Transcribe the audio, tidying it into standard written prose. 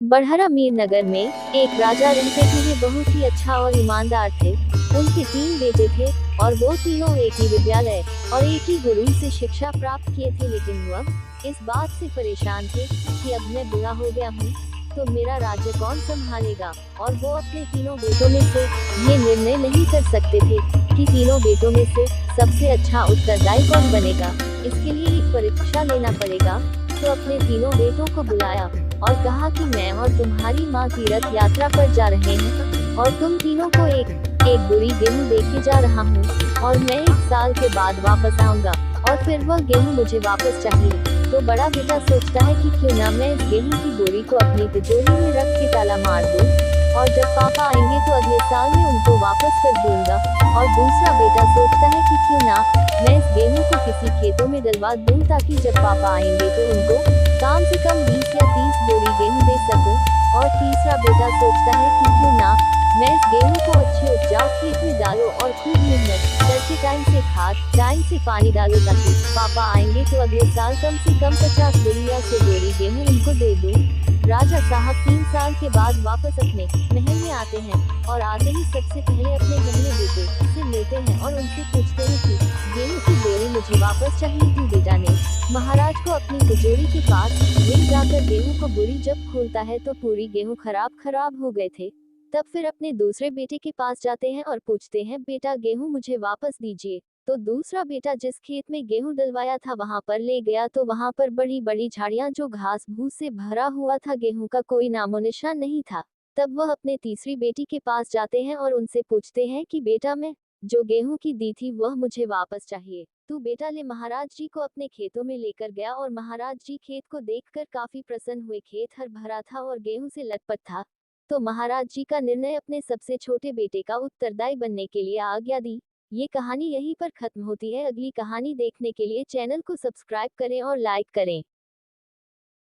बढ़हरा मीर नगर में एक राजा रहते थे। वे बहुत ही अच्छा और ईमानदार थे। उनके 3 बेटे थे और वो तीनों एक ही विद्यालय और एक ही गुरु से शिक्षा प्राप्त किए थे। लेकिन वह इस बात से परेशान थे कि अब मैं बूढ़ा हो गया हूँ, तो मेरा राज्य कौन संभालेगा। और वो अपने तीनों बेटों में से ये निर्णय नहीं कर सकते थे कि तीनों बेटों में से सबसे अच्छा उत्तरदायी कौन बनेगा। इसके लिए एक परीक्षा लेना पड़ेगा। तो अपने तीनों बेटों को बुलाया और कहा कि मैं और तुम्हारी माँ तीर्थ यात्रा पर जा रहे हैं और तुम तीनों को एक एक बुरी गेहूं देके जा रहा हूँ और मैं 1 साल के बाद वापस आऊंगा और फिर वह गेहूं मुझे वापस चाहिए। तो बड़ा बेटा सोचता है कि क्यों ना मैं इस गेहूं की बोरी को अपनी तिजोरी में रख के ताला मार दूं और जब पापा आएंगे तो अगले साल में उनको वापस कर दूंगा। और दूसरा बेटा सोचता है कि क्यों ना मैं इस गेहूं को किसी खेतों में डलवा दूं ताकि जब पापा आएंगे तो उनको कम से कम 20 या 30 बोरी गेहूं दे सकूं। और तीसरा बेटा सोचता है कि क्यों ना मैं इस गेहूं को अच्छे उपजाऊ खेत में डालो और खूब मेहनत करके टाइम से खाद टाइम से पानी डालो ताकि पापा आएंगे तो अगले साल कम से कम 50 बोरी या 100 बोरी गेहूं उनको दे दूं। राजा साहब 3 साल के बाद वापस अपने महल में आते हैं और आते ही सबसे पहले अपने पहले बेटे से मिलते हैं और उनसे पूछते हैं कि गेहूं की बोरी मुझे वापस चाहिए थी। बेटा ने महाराज को अपनी तिजोरी के पास ले जाकर गेहूं को बोरी जब खोलता है तो पूरी गेहूं खराब हो गए थे। तब फिर अपने दूसरे बेटे के पास जाते हैं और पूछते हैं, बेटा गेहूं मुझे वापस दीजिए। तो दूसरा बेटा जिस खेत में गेहूं डलवाया था वहां पर ले गया तो वहां पर बड़ी बड़ी झाड़ियां जो घास भूस से भरा हुआ था, गेहूं का कोई नामो निशान नहीं था। तब वह अपने तीसरी बेटी के पास जाते हैं और उनसे पूछते हैं कि बेटा मैं जो गेहूं की दी थी वह मुझे वापस चाहिए। तू बेटा ले महाराज जी को अपने खेतों में लेकर गया और महाराज जी खेत को देखकर काफी प्रसन्न हुए। खेत हर भरा था और गेहूं से लटपट था। तो महाराज जी का निर्णय अपने सबसे छोटे बेटे का उत्तरदायी बनने के लिए आज्ञा दी। ये कहानी यहीं पर खत्म होती है। अगली कहानी देखने के लिए चैनल को सब्सक्राइब करें और लाइक करें।